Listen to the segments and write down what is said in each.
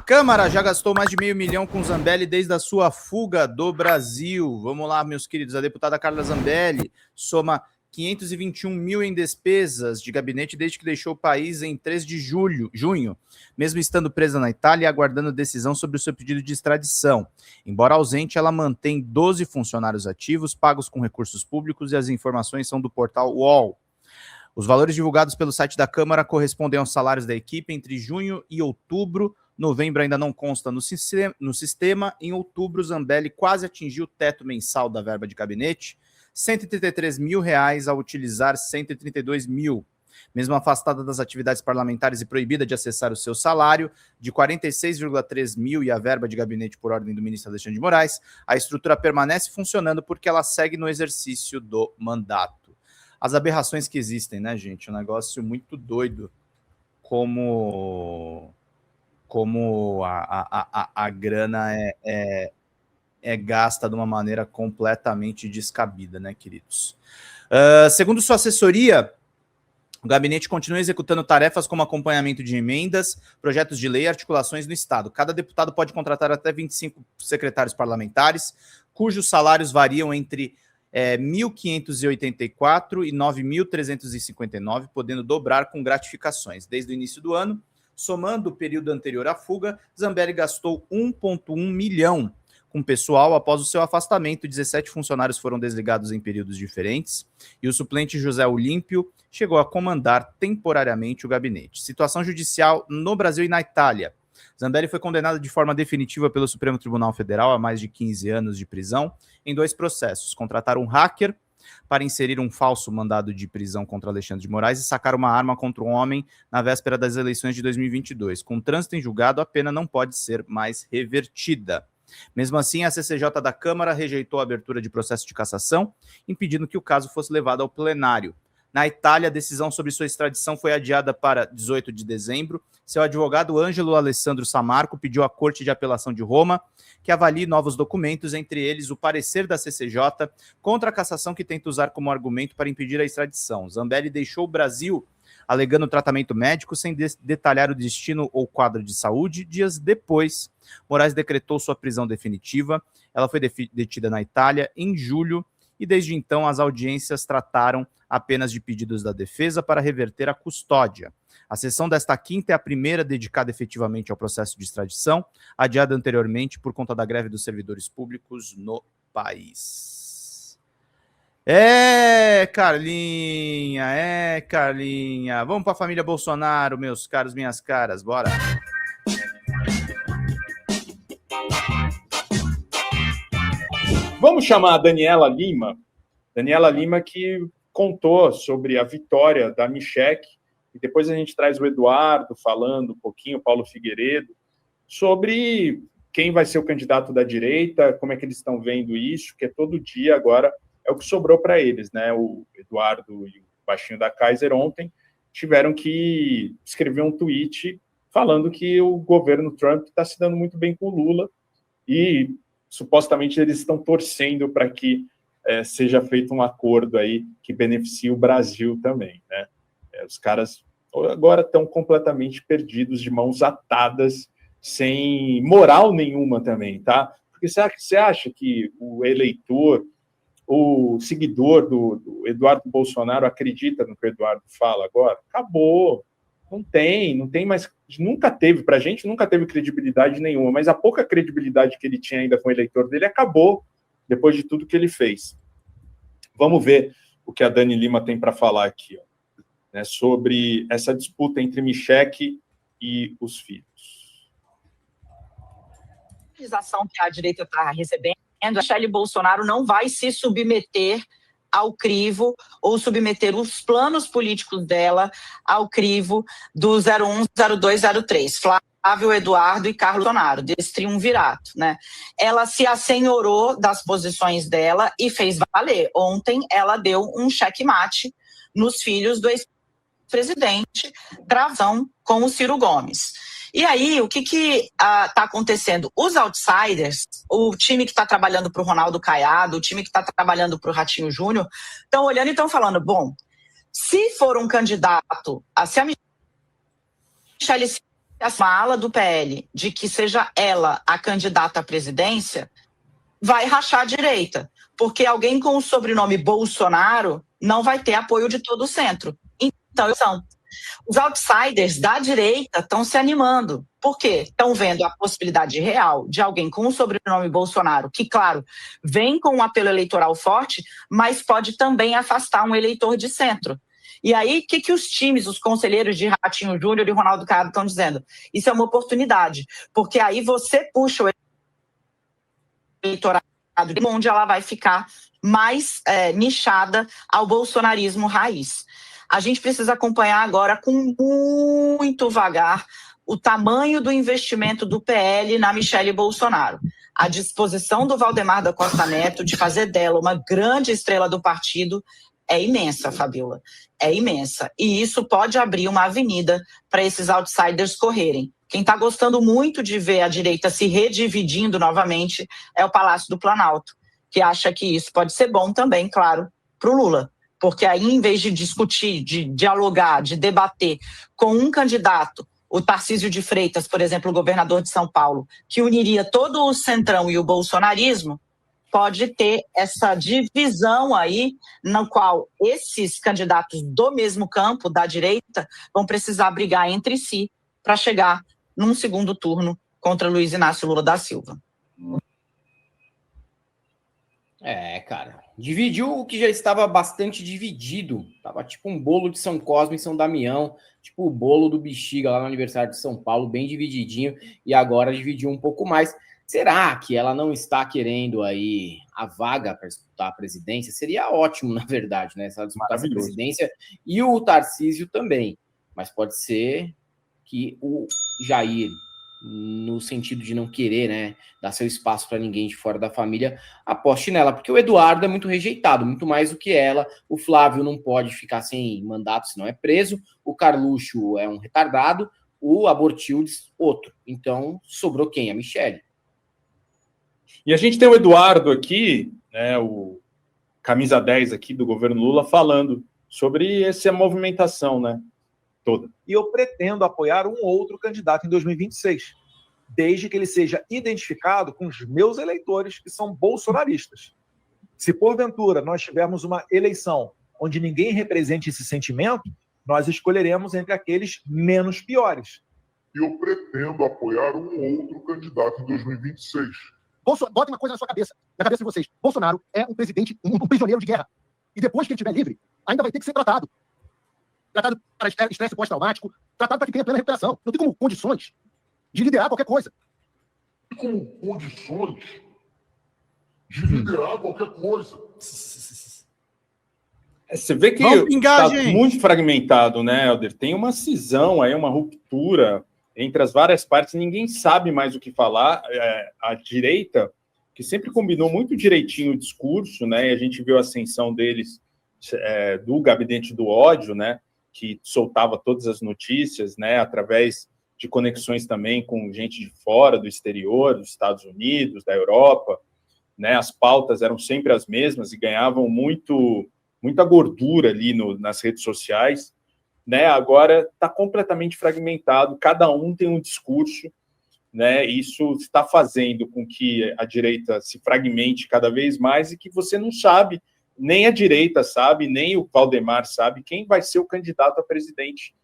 Câmara já gastou mais de R$500 milhão com Zambelli desde a sua fuga do Brasil. Vamos lá, meus queridos. A deputada Carla Zambelli soma 521 mil em despesas de gabinete desde que deixou o país em 3 de junho, mesmo estando presa na Itália e aguardando decisão sobre o seu pedido de extradição. Embora ausente, ela mantém 12 funcionários ativos, pagos com recursos públicos, e as informações são do portal UOL. Os valores divulgados pelo site da Câmara correspondem aos salários da equipe entre junho e outubro. Novembro ainda não consta no sistema. Em outubro, Zambelli quase atingiu o teto mensal da verba de gabinete, R$133 mil, ao utilizar 132 mil. Mesmo afastada das atividades parlamentares e proibida de acessar o seu salário, de 46,3 mil e a verba de gabinete por ordem do ministro Alexandre de Moraes, a estrutura permanece funcionando porque ela segue no exercício do mandato. As aberrações que existem, né, gente? Um negócio muito doido, como a grana é gasta de uma maneira completamente descabida, né, queridos? Segundo sua assessoria, o gabinete continua executando tarefas como acompanhamento de emendas, projetos de lei e articulações no Estado. Cada deputado pode contratar até 25 secretários parlamentares, cujos salários variam entre 1.584 e 9.359, podendo dobrar com gratificações. Desde o início do ano, somando o período anterior à fuga, Zambelli gastou 1,1 milhão com pessoal. Após o seu afastamento, 17 funcionários foram desligados em períodos diferentes e o suplente José Olímpio chegou a comandar temporariamente o gabinete. Situação judicial no Brasil e na Itália. Zambelli foi condenado de forma definitiva pelo Supremo Tribunal Federal a mais de 15 anos de prisão em 2 processos: contratar um hacker para inserir um falso mandado de prisão contra Alexandre de Moraes e sacar uma arma contra um homem na véspera das eleições de 2022. Com trânsito em julgado, a pena não pode ser mais revertida. Mesmo assim, a CCJ da Câmara rejeitou a abertura de processo de cassação, impedindo que o caso fosse levado ao plenário. Na Itália, a decisão sobre sua extradição foi adiada para 18 de dezembro. Seu advogado Ângelo Alessandro Samarco pediu à Corte de Apelação de Roma que avalie novos documentos, entre eles o parecer da CCJ contra a cassação, que tenta usar como argumento para impedir a extradição. Zambelli deixou o Brasil alegando tratamento médico, sem detalhar o destino ou quadro de saúde. Dias depois, Moraes decretou sua prisão definitiva. Ela foi detida na Itália em julho e desde então as audiências trataram apenas de pedidos da defesa para reverter a custódia. A sessão desta quinta é a primeira dedicada efetivamente ao processo de extradição, adiada anteriormente por conta da greve dos servidores públicos no país. Carlinha. Vamos para a família Bolsonaro, meus caros, minhas caras, bora. Vamos chamar a Daniela Lima que contou sobre a vitória da Michelle, e depois a gente traz o Eduardo falando um pouquinho, Paulo Figueiredo, sobre quem vai ser o candidato da direita, como é que eles estão vendo isso, que todo dia agora é o que sobrou para eles, né? O Eduardo e o baixinho da Kaiser ontem tiveram que escrever um tweet falando que o governo Trump está se dando muito bem com o Lula e supostamente eles estão torcendo para que seja feito um acordo aí que beneficie o Brasil também, né? Os caras agora estão completamente perdidos, de mãos atadas, sem moral nenhuma também, tá? Porque você acha que o eleitor, o seguidor do Eduardo Bolsonaro acredita no que o Eduardo fala agora? Acabou. Não tem mais, nunca teve, pra gente nunca teve credibilidade nenhuma, mas a pouca credibilidade que ele tinha ainda com o eleitor dele acabou depois de tudo que ele fez. Vamos ver o que a Dani Lima tem para falar aqui, ó, né, sobre essa disputa entre Michelle e os filhos. A utilização que a direita está recebendo, a Michelle Bolsonaro não vai se submeter ao crivo ou submeter os planos políticos dela ao crivo do 01, 02, 03. Flávio, Eduardo e Carlos Bolsonaro, desse triunvirato, né? Ela se assenhorou das posições dela e fez valer. Ontem ela deu um checkmate nos filhos do ex-presidente, travação com o Ciro Gomes. E aí, o que está acontecendo? Os outsiders, o time que está trabalhando para o Ronaldo Caiado, o time que está trabalhando para o Ratinho Júnior, estão olhando e estão falando, bom, se for um candidato, se a Michelle se essa ala do PL de que seja ela a candidata à presidência, vai rachar a direita, porque alguém com o sobrenome Bolsonaro não vai ter apoio de todo o centro. Então, os outsiders da direita estão se animando. Por quê? Estão vendo a possibilidade real de alguém com o sobrenome Bolsonaro, que, claro, vem com um apelo eleitoral forte, mas pode também afastar um eleitor de centro. E aí, o que os times, os conselheiros de Ratinho Júnior e Ronaldo Caiado estão dizendo? Isso é uma oportunidade, porque aí você puxa o eleitorado onde ela vai ficar mais nichada ao bolsonarismo raiz. A gente precisa acompanhar agora com muito vagar o tamanho do investimento do PL na Michele Bolsonaro. A disposição do Valdemar da Costa Neto de fazer dela uma grande estrela do partido é imensa, Fabiola. É imensa. E isso pode abrir uma avenida para esses outsiders correrem. Quem está gostando muito de ver a direita se redividindo novamente é o Palácio do Planalto, que acha que isso pode ser bom também, claro, para o Lula. Porque aí, em vez de discutir, de dialogar, de debater com um candidato, o Tarcísio de Freitas, por exemplo, o governador de São Paulo, que uniria todo o centrão e o bolsonarismo, pode ter essa divisão aí, na qual esses candidatos do mesmo campo, da direita, vão precisar brigar entre si para chegar num segundo turno contra Luiz Inácio Lula da Silva. Cara, dividiu o que já estava bastante dividido. Tava tipo um bolo de São Cosme e São Damião, tipo o bolo do Bexiga lá no aniversário de São Paulo, bem divididinho, e agora dividiu um pouco mais. Será que ela não está querendo aí a vaga para disputar a presidência? Seria ótimo, na verdade, né? Se ela disputasse a presidência e o Tarcísio também. Mas pode ser que o Jair, no sentido de não querer, né, dar seu espaço para ninguém de fora da família, aposte nela, porque o Eduardo é muito rejeitado, muito mais do que ela. O Flávio não pode ficar sem mandato, senão é preso. O Carluxo é um retardado. O Abortildes, outro. Então, sobrou quem? A Michele. E a gente tem o Eduardo aqui, né, o camisa 10 aqui do governo Lula, falando sobre essa movimentação, né, toda. E eu pretendo apoiar um outro candidato em 2026, desde que ele seja identificado com os meus eleitores que são bolsonaristas. Se porventura nós tivermos uma eleição onde ninguém represente esse sentimento, nós escolheremos entre aqueles menos piores. E eu pretendo apoiar um outro candidato em 2026. Botem uma coisa na sua cabeça, na cabeça de vocês. Bolsonaro é um presidente, um prisioneiro de guerra. E depois que ele estiver livre, ainda vai ter que ser tratado. Tratado para estresse pós-traumático, tratado para que tenha plena recuperação. Não tem como condições de liderar qualquer coisa. Como condições de liderar qualquer coisa. Você vê que está muito fragmentado, né, Helder? Tem uma cisão aí, uma ruptura entre as várias partes, ninguém sabe mais o que falar. A direita, que sempre combinou muito direitinho o discurso, né, e a gente viu a ascensão deles do gabinete do ódio, né, que soltava todas as notícias, né, através de conexões também com gente de fora, do exterior, dos Estados Unidos, da Europa, né, as pautas eram sempre as mesmas e ganhavam muita gordura ali nas redes sociais. Né, agora está completamente fragmentado, cada um tem um discurso, né, isso está fazendo com que a direita se fragmente cada vez mais e que você não sabe, nem a direita sabe, nem o Valdemar sabe quem vai ser o candidato a presidente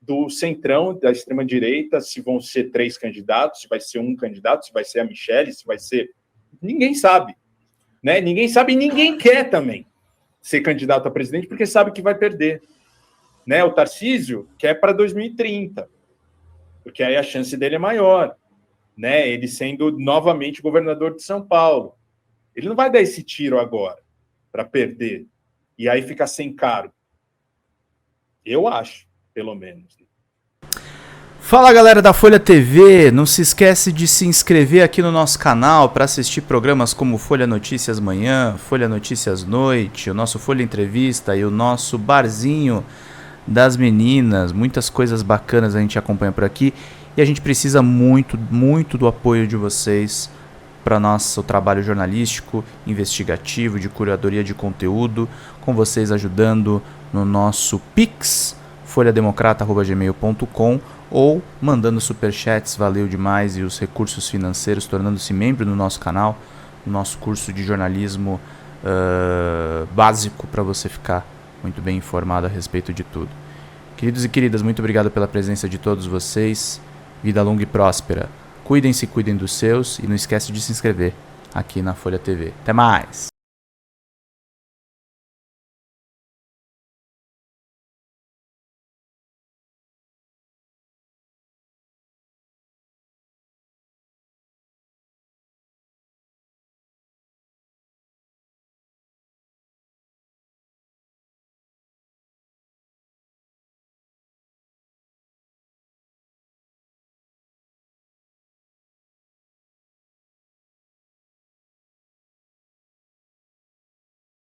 do centrão, da extrema-direita, se vão ser 3 candidatos, se vai ser um candidato, se vai ser a Michele, se vai ser... Ninguém sabe, né? Ninguém sabe e ninguém quer também ser candidato a presidente porque sabe que vai perder. Né, o Tarcísio quer para 2030, porque aí a chance dele é maior, né, ele sendo novamente governador de São Paulo. Ele não vai dar esse tiro agora para perder e aí ficar sem cargo. Eu acho, pelo menos. Fala, galera da Folha TV, não se esquece de se inscrever aqui no nosso canal para assistir programas como Folha Notícias Manhã, Folha Notícias Noite, o nosso Folha Entrevista e o nosso Barzinho das Meninas. Muitas coisas bacanas a gente acompanha por aqui e a gente precisa muito, muito do apoio de vocês para nosso trabalho jornalístico, investigativo, de curadoria de conteúdo, com vocês ajudando no nosso Pix, folhademocrata@gmail.com, ou mandando superchats, valeu demais, e os recursos financeiros, tornando-se membro do nosso canal, no nosso curso de jornalismo básico, para você ficar muito bem informado a respeito de tudo. Queridos e queridas, muito obrigado pela presença de todos vocês. Vida longa e próspera. Cuidem-se, cuidem dos seus, e não esquece de se inscrever aqui na Folha TV. Até mais!